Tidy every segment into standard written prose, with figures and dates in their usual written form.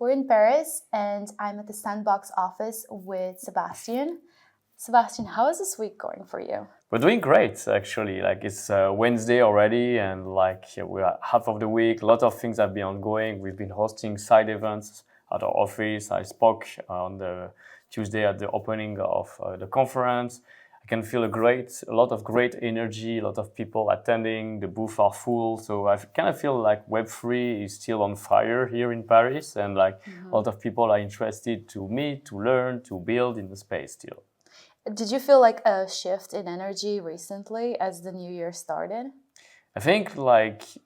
We're in Paris, and I'm at the Sandbox office with Sebastien. Sebastian, how is this week going for you? We're doing great, actually. Like it's Wednesday already, and we're at half of the week. A lot of things have been ongoing. We've been hosting side events at our office. I spoke on the Tuesday at the opening of the conference. I can feel a lot of great energy, a lot of people attending. The booths are full, so I kind of feel like Web3 is still on fire here in Paris, and a lot of people are interested to meet, to learn, to build in the space still. Did you feel like a shift in energy recently as the new year started? I think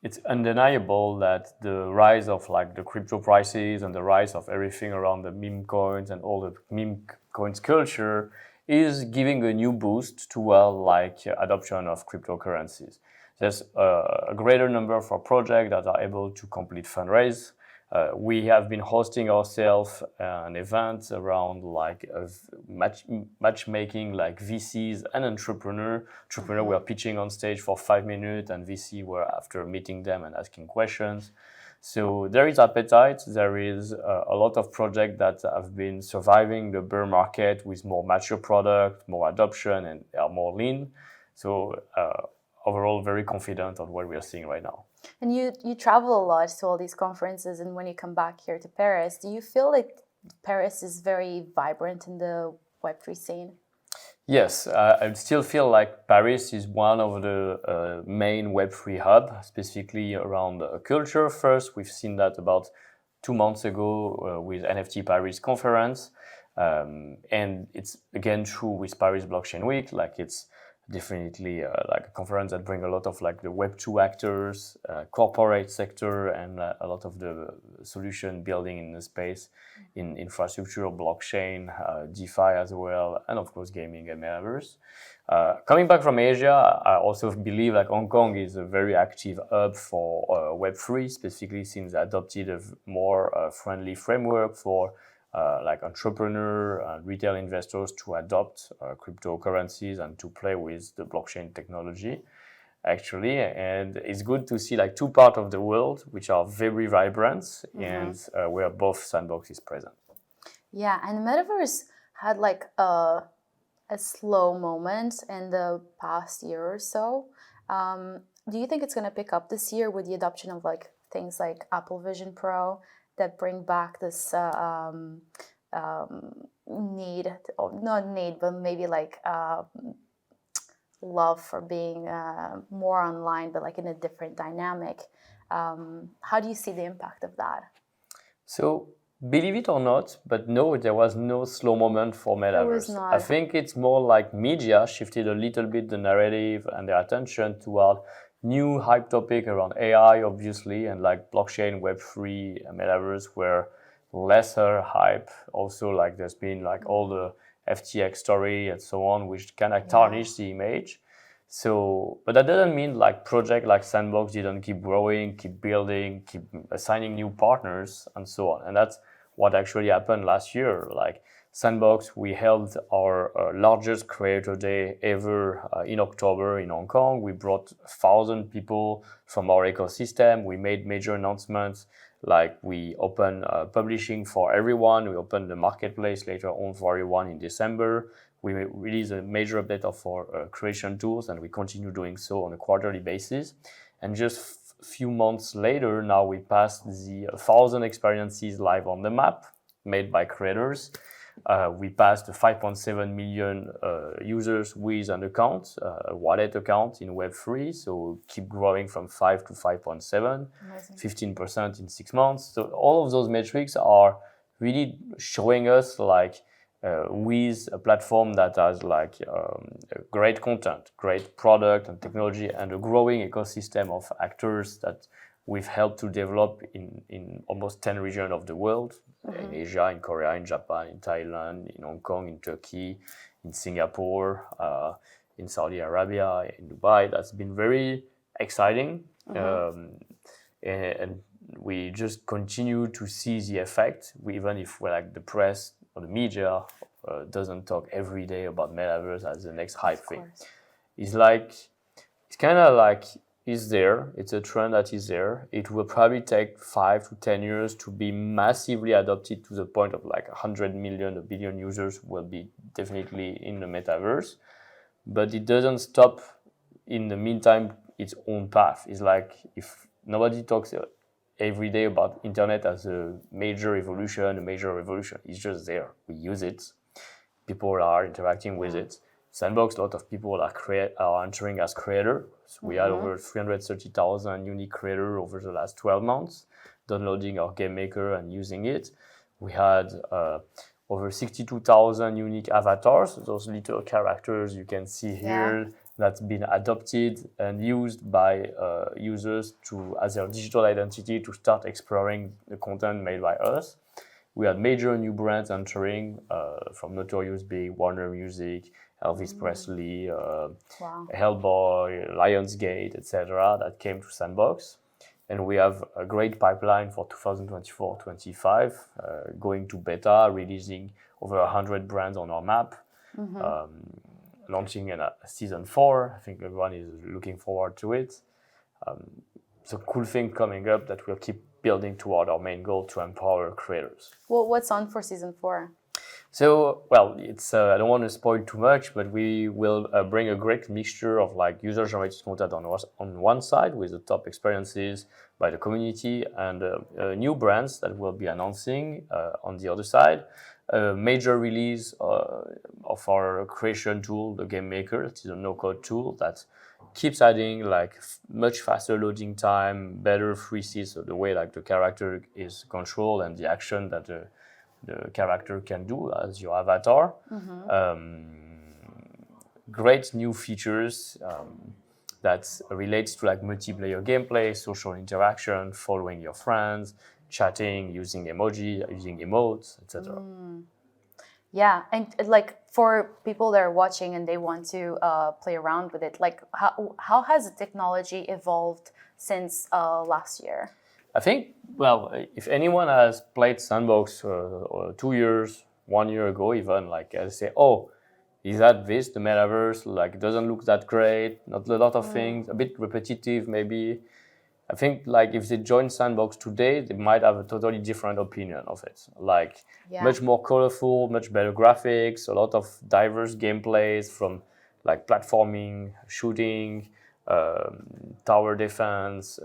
it's undeniable that the rise of the crypto prices and the rise of everything around the meme coins and all the meme coins culture is giving a new boost to adoption of cryptocurrencies. There's a greater number of our projects that are able to complete fundraise. We have been hosting ourselves an event around matchmaking, like VCs and entrepreneur. Were pitching on stage for 5 minutes, and VC were after meeting them and asking questions. So there is appetite. There is a lot of projects that have been surviving the bear market with more mature product, more adoption, and are more lean. So overall, very confident on what we are seeing right now. And you travel a lot to all these conferences, and when you come back here to Paris, do you feel like Paris is very vibrant in the Web3 scene? Yes, I still feel like Paris is one of the main Web3 hub, specifically around culture. First, we've seen that about 2 months ago with NFT Paris conference. And it's again true with Paris Blockchain Week. It's definitely a conference that brings a lot of the Web2 actors, corporate sector, and a lot of the solution building in the space, in infrastructure, blockchain, DeFi as well, and of course gaming and Metaverse. Coming back from Asia, I also believe Hong Kong is a very active hub for Web3, specifically since they adopted a more friendly framework for entrepreneur and retail investors to adopt cryptocurrencies and to play with the blockchain technology, actually. And it's good to see 2 parts of the world which are very vibrant and where both Sandbox is present. Yeah, and Metaverse had a slow moment in the past year or so. Do you think it's going to pick up this year with the adoption of things like Apple Vision Pro that bring back this need, or not need, but maybe love for being more online, but in a different dynamic? How do you see the impact of that? So, believe it or not, but no, there was no slow moment for Metaverse. There was not. I think it's more like media shifted a little bit the narrative and their attention toward new hype topic around AI, obviously, and blockchain, Web3, and Metaverse were lesser hype. Also, there's been all the FTX story and so on, which kind of tarnish the image. So, but that doesn't mean project like Sandbox didn't keep growing, keep building, keep assigning new partners, and so on. And that's what actually happened last year. Sandbox, we held our largest creator day ever in October in Hong Kong. We brought 1,000 people from our ecosystem. We made major announcements, we opened publishing for everyone. We opened the marketplace later on for everyone in December. We released a major update of our creation tools, and we continue doing so on a quarterly basis. And just a few months later, now we passed the 1,000 experiences live on the map made by creators. We passed the 5.7 million users with an account, a wallet account in Web3. So keep growing from 5 to 5.7, 15% in 6 months. So all of those metrics are really showing us with a platform that has great content, great product and technology, and a growing ecosystem of actors that we've helped to develop in almost 10 regions of the world, in Asia, in Korea, in Japan, in Thailand, in Hong Kong, in Turkey, in Singapore, in Saudi Arabia, in Dubai. That's been very exciting. And we just continue to see the effect, even if the press or the media doesn't talk every day about Metaverse as the next hype thing. It's kind of is there. It's a trend that is there. It will probably take 5 to 10 years to be massively adopted to the point of like 100 million, a billion users will be definitely in the metaverse. But it doesn't stop in the meantime its own path. It's like if nobody talks every day about internet as a major evolution, a major revolution. It's just there. We use it. People are interacting with it. Sandbox, a lot of people are entering as creators. So we had over 330,000 unique creators over the last 12 months, downloading our game maker and using it. We had over 62,000 unique avatars, those little characters you can see here that's been adopted and used by users as their digital identity to start exploring the content made by us. We had major new brands entering, from Notorious Big, Warner Music, Elvis Presley, Hellboy, Lionsgate, etc. that came to Sandbox. And we have a great pipeline for 2024-25, going to beta, releasing over 100 brands on our map, launching in season 4. I think everyone is looking forward to it. It's a cool thing coming up that we'll keep building toward our main goal to empower creators. Well, what's on for season 4? So, well, it's I don't want to spoil too much, but we will bring a great mixture of like user-generated content on one side with the top experiences by the community and new brands that we'll be announcing on the other side. A major release of our creation tool, the Game Maker. It is a no-code tool that keeps adding like much faster loading time, better 3C, so the way like the character is controlled and the action that the character can do as your avatar. Great new features that relates to like multiplayer gameplay, social interaction, following your friends, chatting, using emoji, using emotes, etc. Yeah, and like for people that are watching and they want to play around with it, like how has the technology evolved since last year? I think, well, if anyone has played Sandbox 2 years, 1 year ago even, like I say, oh, is that this, the metaverse? Like, it doesn't look that great, not a lot of things, a bit repetitive maybe. I think like if they join Sandbox today, they might have a totally different opinion of it. Like much more colorful, much better graphics, a lot of diverse gameplays from like platforming, shooting, tower defense,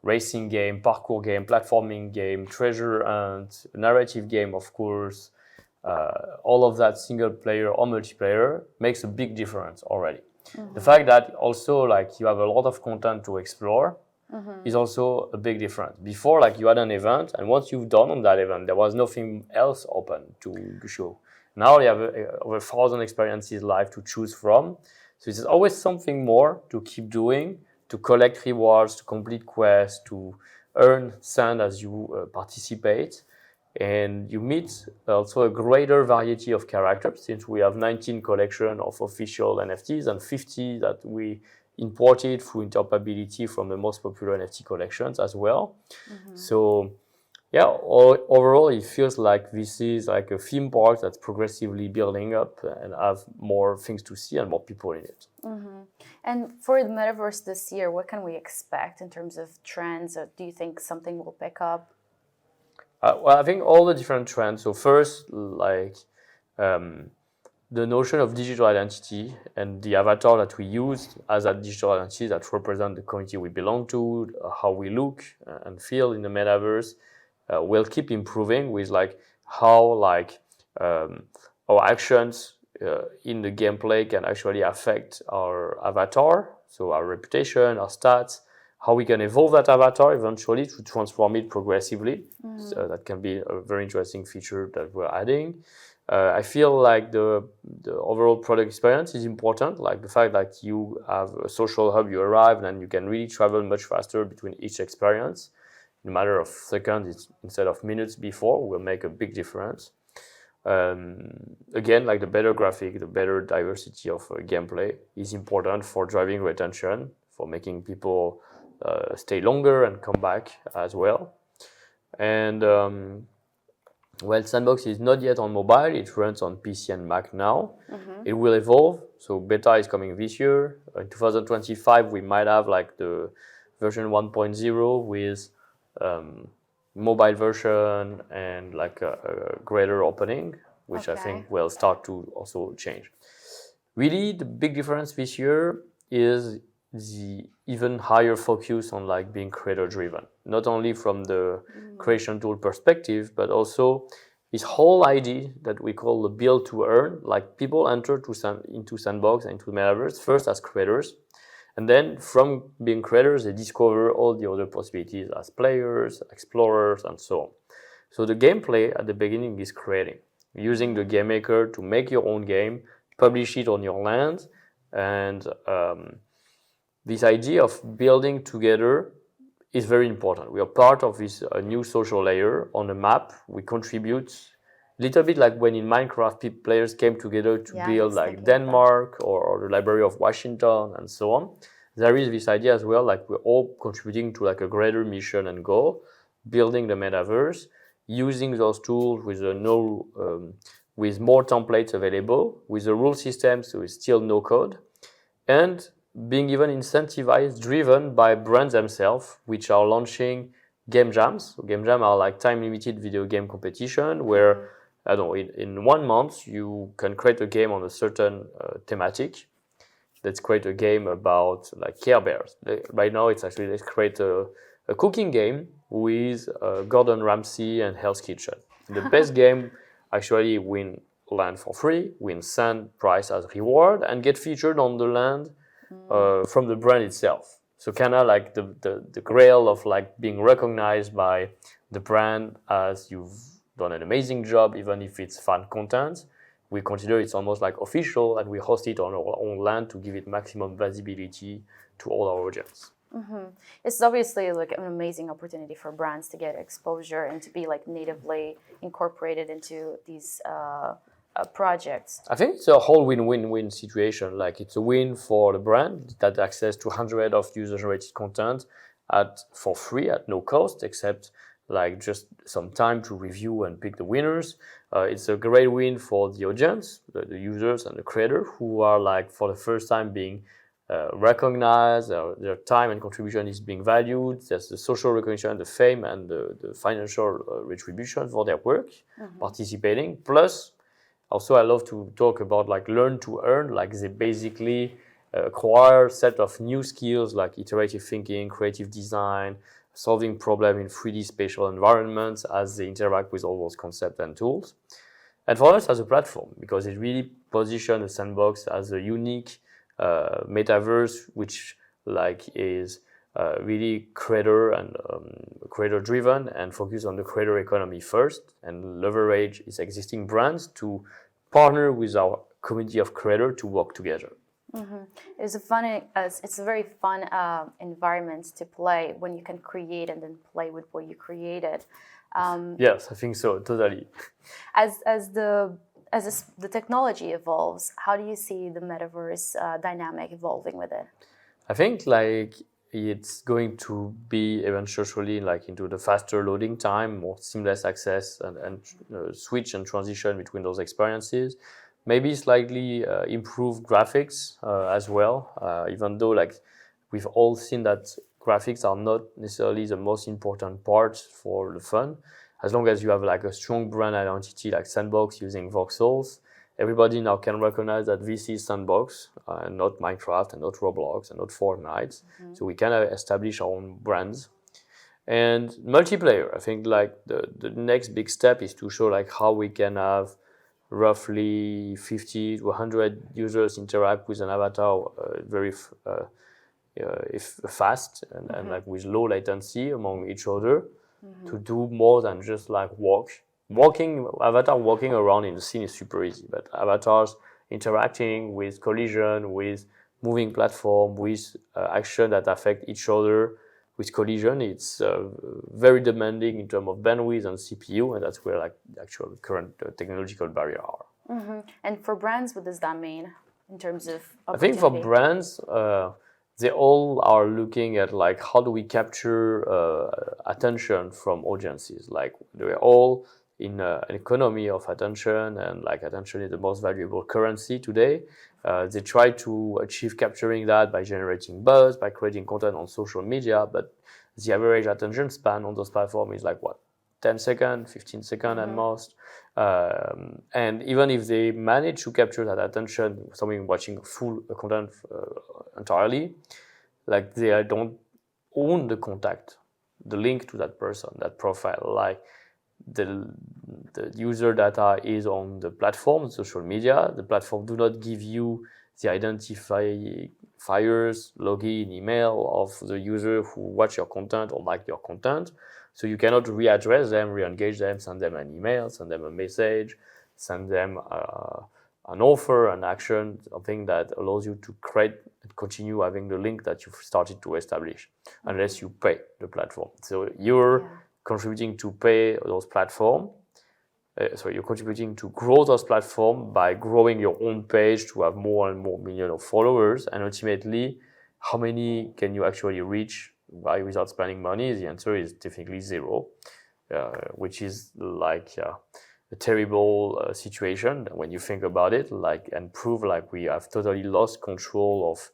racing game, parkour game, platforming game, treasure hunt, narrative game, of course. All of that single player or multiplayer makes a big difference already. The fact that also like you have a lot of content to explore is also a big difference. Before, like you had an event, and once you've done on that event, there was nothing else open to show. Now you have over 1,000 experiences live to choose from. So there's always something more to keep doing, to collect rewards, to complete quests, to earn sand as you participate. And you meet also a greater variety of characters, since we have 19 collection of official NFTs and 50 that we imported through interoperability from the most popular NFT collections as well. So yeah, overall it feels like this is like a theme park that's progressively building up and have more things to see and more people in it. And for the metaverse this year, what can we expect in terms of trends? Or do you think something will pick up? Well, I think all the different trends. So first, like the notion of digital identity and the avatar that we use as a digital identity that represent the community we belong to, how we look and feel in the metaverse, will keep improving with like how like our actions in the gameplay can actually affect our avatar, so our reputation, our stats, how we can evolve that avatar eventually to transform it progressively. So that can be a very interesting feature that we're adding. I feel like the overall product experience is important, like the fact that you have a social hub, you arrive, and then you can really travel much faster between each experience. In a matter of seconds instead of minutes before will make a big difference. Again, like the better graphic, the better diversity of gameplay is important for driving retention, for making people stay longer and come back as well. And Well, Sandbox is not yet on mobile. It runs on PC and Mac now. It will evolve. So beta is coming this year. In 2025, we might have like the version 1.0 with mobile version and like a greater opening, which I Okay. think will start to also change. Really, the big difference this year is the even higher focus on like being creator driven, not only from the creation tool perspective, but also this whole idea that we call the build to earn. Like people enter into Sandbox and into Metaverse first as creators, and then from being creators, they discover all the other possibilities as players, explorers, and so on. So the gameplay at the beginning is creating, using the game maker to make your own game, publish it on your land, and this idea of building together is very important. We are part of this new social layer on a map. We contribute a little bit like when in Minecraft players came together to Yeah, I build was like thinking of that. Denmark or the Library of Washington and so on. There is this idea as well, like we're all contributing to like a greater mission and goal, building the metaverse, using those tools with with more templates available, with the rule system, so it's still no code, and being even incentivized, driven by brands themselves, which are launching game jams. So game jams are like time-limited video game competition where, I don't know, in 1 month you can create a game on a certain thematic. Let's create a game about like Care Bears. Right now it's actually let's create a cooking game with Gordon Ramsay and Hell's Kitchen. The best game actually win land for free, win sand price as reward, and get featured on the land from the brand itself. So kind of like the grail of like being recognized by the brand as you've done an amazing job, even if it's fan content. We consider it's almost like official, and we host it on our own land to give it maximum visibility to all our audience. It's obviously like an amazing opportunity for brands to get exposure and to be like natively incorporated into these projects. I think it's a whole win-win-win situation. Like it's a win for the brand that access to hundreds of user-generated content for free at no cost, except like just some time to review and pick the winners. It's a great win for the audience, the users and the creator who are like for the first time being recognized, their time and contribution is being valued. There's the social recognition, the fame, and the financial retribution for their work, participating. Plus, also I love to talk about like learn to earn, like they basically acquire a set of new skills like iterative thinking, creative design, solving problems in 3D spatial environments as they interact with all those concepts and tools. And for us as a platform, because it really positions the Sandbox as a unique metaverse, which like is really creator and creator driven and focus on the creator economy first and leverage its existing brands to partner with our community of creators to work together. It's a very fun environment to play when you can create and then play with what you created. Yes, I think so, totally. As the technology evolves, how do you see the metaverse dynamic evolving with it? I think like it's going to be eventually like into the faster loading time, more seamless access and switch and transition between those experiences. Maybe slightly improved graphics as well, even though like we've all seen that graphics are not necessarily the most important part for the fun. As long as you have like a strong brand identity like Sandbox using voxels, everybody now can recognize that this is Sandbox and not Minecraft and not Roblox and not Fortnite. So we can establish our own brands. And multiplayer, I think like the next big step is to show like how we can have roughly 50 to 100 users interact with an avatar very fast and like with low latency among each other to do more than just like avatar walking around in the scene is super easy, but avatars interacting with collision, with moving platform, with action that affect each other with collision, it's very demanding in terms of bandwidth and CPU, and that's where like the actual current technological barrier are. And for brands, what does that mean in terms of I think for brands, they all are looking at like how do we capture attention from audiences. Like they're all in an economy of attention, and like attention is the most valuable currency today. They try to achieve capturing that by generating buzz, by creating content on social media, but the average attention span on those platforms is like what, 10 seconds, 15 seconds at most. And even if they manage to capture that attention, someone watching full content entirely, like they don't own the contact, the link to that person, that profile. Like the user data is on the platform, social media. The platform do not give you the identifiers, login, email of the user who watch your content or like your content. So you cannot readdress them, re-engage them, send them an email, send them a message, send them an offer, an action, something that allows you to create and continue having the link that you've started to establish, unless you pay the platform. So you're contributing to pay those platforms. So you're contributing to grow those platforms by growing your own page to have more and more millions of followers. And ultimately, how many can you actually reach without spending money? The answer is definitely zero, which is like a terrible situation when you think about it, like, and prove like we have totally lost control of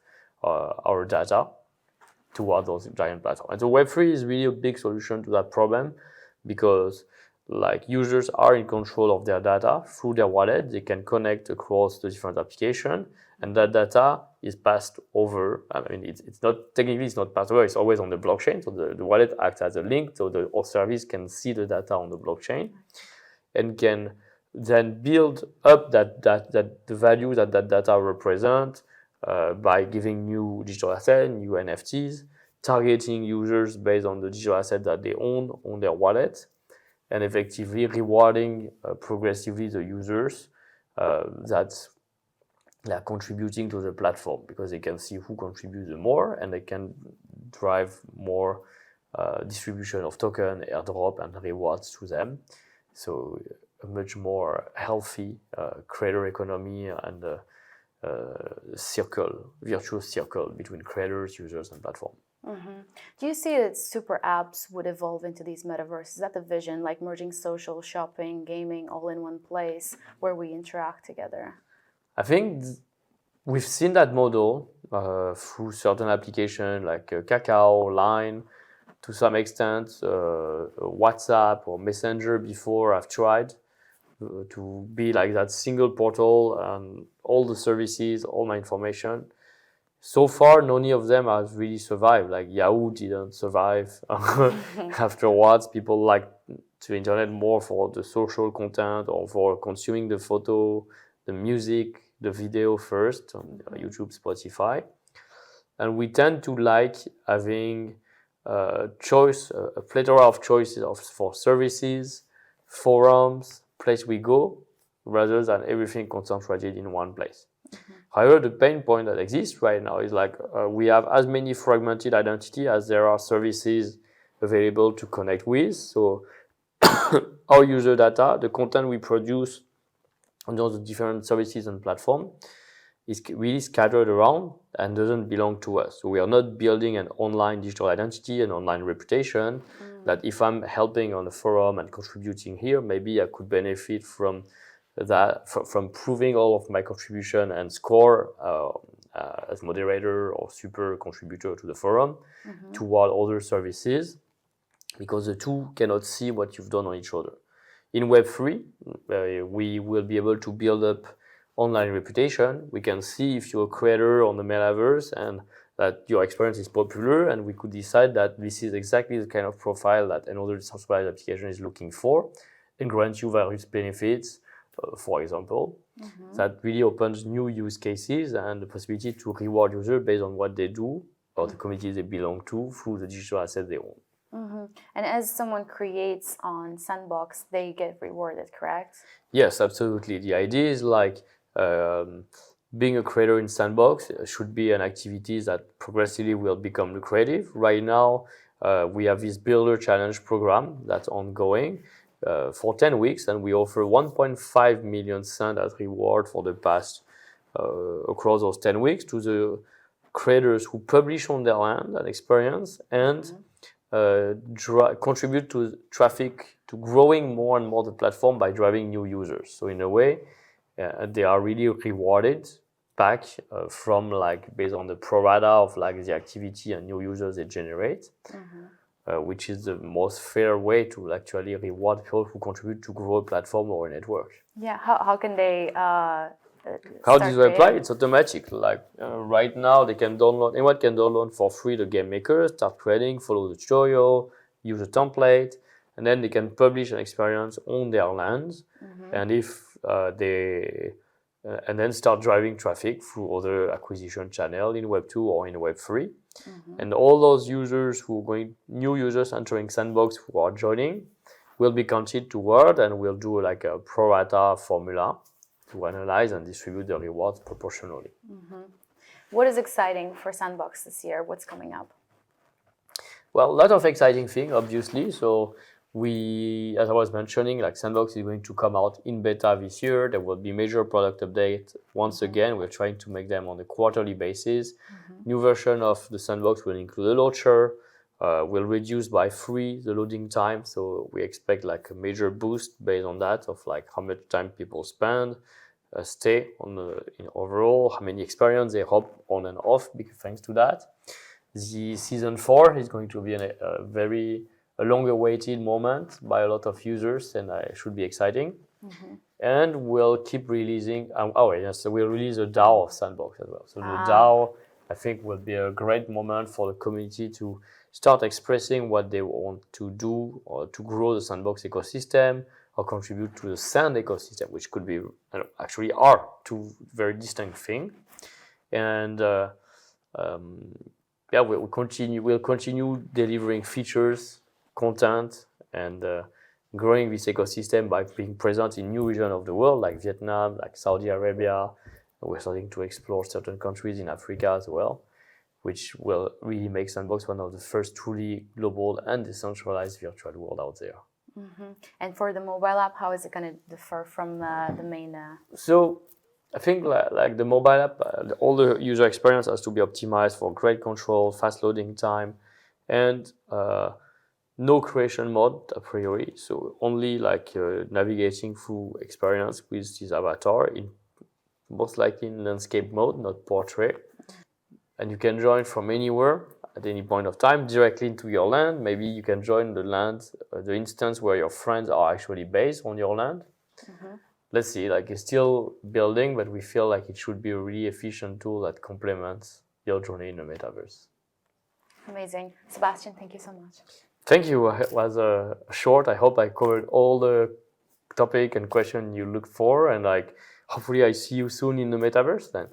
our data toward those giant platforms. And so Web3 is really a big solution to that problem, because like users are in control of their data through their wallet. They can connect across the different applications, and that data is passed over. I mean, it's not technically, it's not passed over. It's always on the blockchain. So the wallet acts as a link, so the service can see the data on the blockchain and can then build up that the value that data represent by giving new digital assets, new NFTs, targeting users based on the digital asset that they own on their wallet, and effectively rewarding progressively the users that they are contributing to the platform, because they can see who contributes the more, and they can drive more distribution of token, airdrop, and rewards to them. So a much more healthy creator economy and virtuous circle between creators, users, and platform. Do you see that super apps would evolve into these metaverses? Is that the vision, like merging social, shopping, gaming all in one place where we interact together? I think we've seen that model through certain applications like Kakao, Line, to some extent, WhatsApp or Messenger before. I've tried to be like that single portal and all the services, all my information. So far, none of them has really survived. Like Yahoo didn't survive. Afterwards, people like the internet more for the social content or for consuming the photo, the music, the video first on YouTube, Spotify. And we tend to like having a plethora of choices for services, forums, place we go, rather than everything concentrated in one place. However, the pain point that exists right now is like we have as many fragmented identity as there are services available to connect with. So our user data, the content we produce on those different services and platforms, is really scattered around and doesn't belong to us. So we are not building an online digital identity, an online reputation, that if I'm helping on a forum and contributing here, maybe I could benefit from that, from proving all of my contribution and score as moderator or super contributor to the forum toward other services, because the two cannot see what you've done on each other. In Web3, we will be able to build up online reputation. We can see if you're a creator on the Metaverse and that your experience is popular, and we could decide that this is exactly the kind of profile that another decentralized application is looking for, and grant you various benefits, for example. That really opens new use cases and the possibility to reward users based on what they do or the community they belong to through the digital asset they own. And as someone creates on Sandbox, they get rewarded, correct? Yes, absolutely. The idea is like being a creator in Sandbox should be an activity that progressively will become lucrative. Right now, we have this Builder Challenge program that's ongoing for 10 weeks, and we offer 1.5 million Sand as reward for the past across those 10 weeks to the creators who publish on their land and experience and contribute to traffic, to growing more and more the platform by driving new users. So in a way, they are really rewarded back from like based on the pro rata of like the activity and new users they generate, which is the most fair way to actually reward people who contribute to grow a platform or a network. Yeah, how can they How do they apply? It's automatic. Like right now, anyone can download for free the game maker, start creating, follow the tutorial, use a template, and then they can publish an experience on their lands. And if and then start driving traffic through other acquisition channel in Web 2 or in Web 3. And all those users new users entering Sandbox who are joining will be counted toward, and we'll do like a pro rata formula to analyze and distribute the rewards proportionally. What is exciting for Sandbox this year? What's coming up? Well, a lot of exciting things, obviously. So we, as I was mentioning, like Sandbox is going to come out in beta this year. There will be major product updates. Once again, we're trying to make them on a quarterly basis. New version of the Sandbox will include a launcher. Will reduce by 3 the loading time. So we expect like a major boost based on that of like how much time people spend, stay on in overall, how many experience they hop on and off, thanks to that. The season 4 is going to be a long awaited moment by a lot of users, and it should be exciting. And we'll keep releasing, so we'll release a DAO of Sandbox as well. So the DAO, I think, will be a great moment for the community to start expressing what they want to do or to grow the Sandbox ecosystem or contribute to the Sand ecosystem, which could be actually are two very distinct things. And we'll continue delivering features, content, and growing this ecosystem by being present in new regions of the world, like Vietnam, like Saudi Arabia. We're starting to explore certain countries in Africa as well, which will really make Sandbox one of the first truly global and decentralized virtual world out there. And for the mobile app, how is it going to differ from the main? So I think like the mobile app, all the user experience has to be optimized for great control, fast loading time, and no creation mode a priori. So only like navigating through experience with this avatar in most likely in landscape mode, not portrait. And you can join from anywhere at any point of time directly into your land. Maybe you can join the land, the instance where your friends are actually based on your land. Let's see, like it's still building, but we feel like it should be a really efficient tool that complements your journey in the metaverse. Amazing. Sebastian, thank you so much. Thank you. It was short. I hope I covered all the topic and question you looked for, and like hopefully I see you soon in the metaverse then.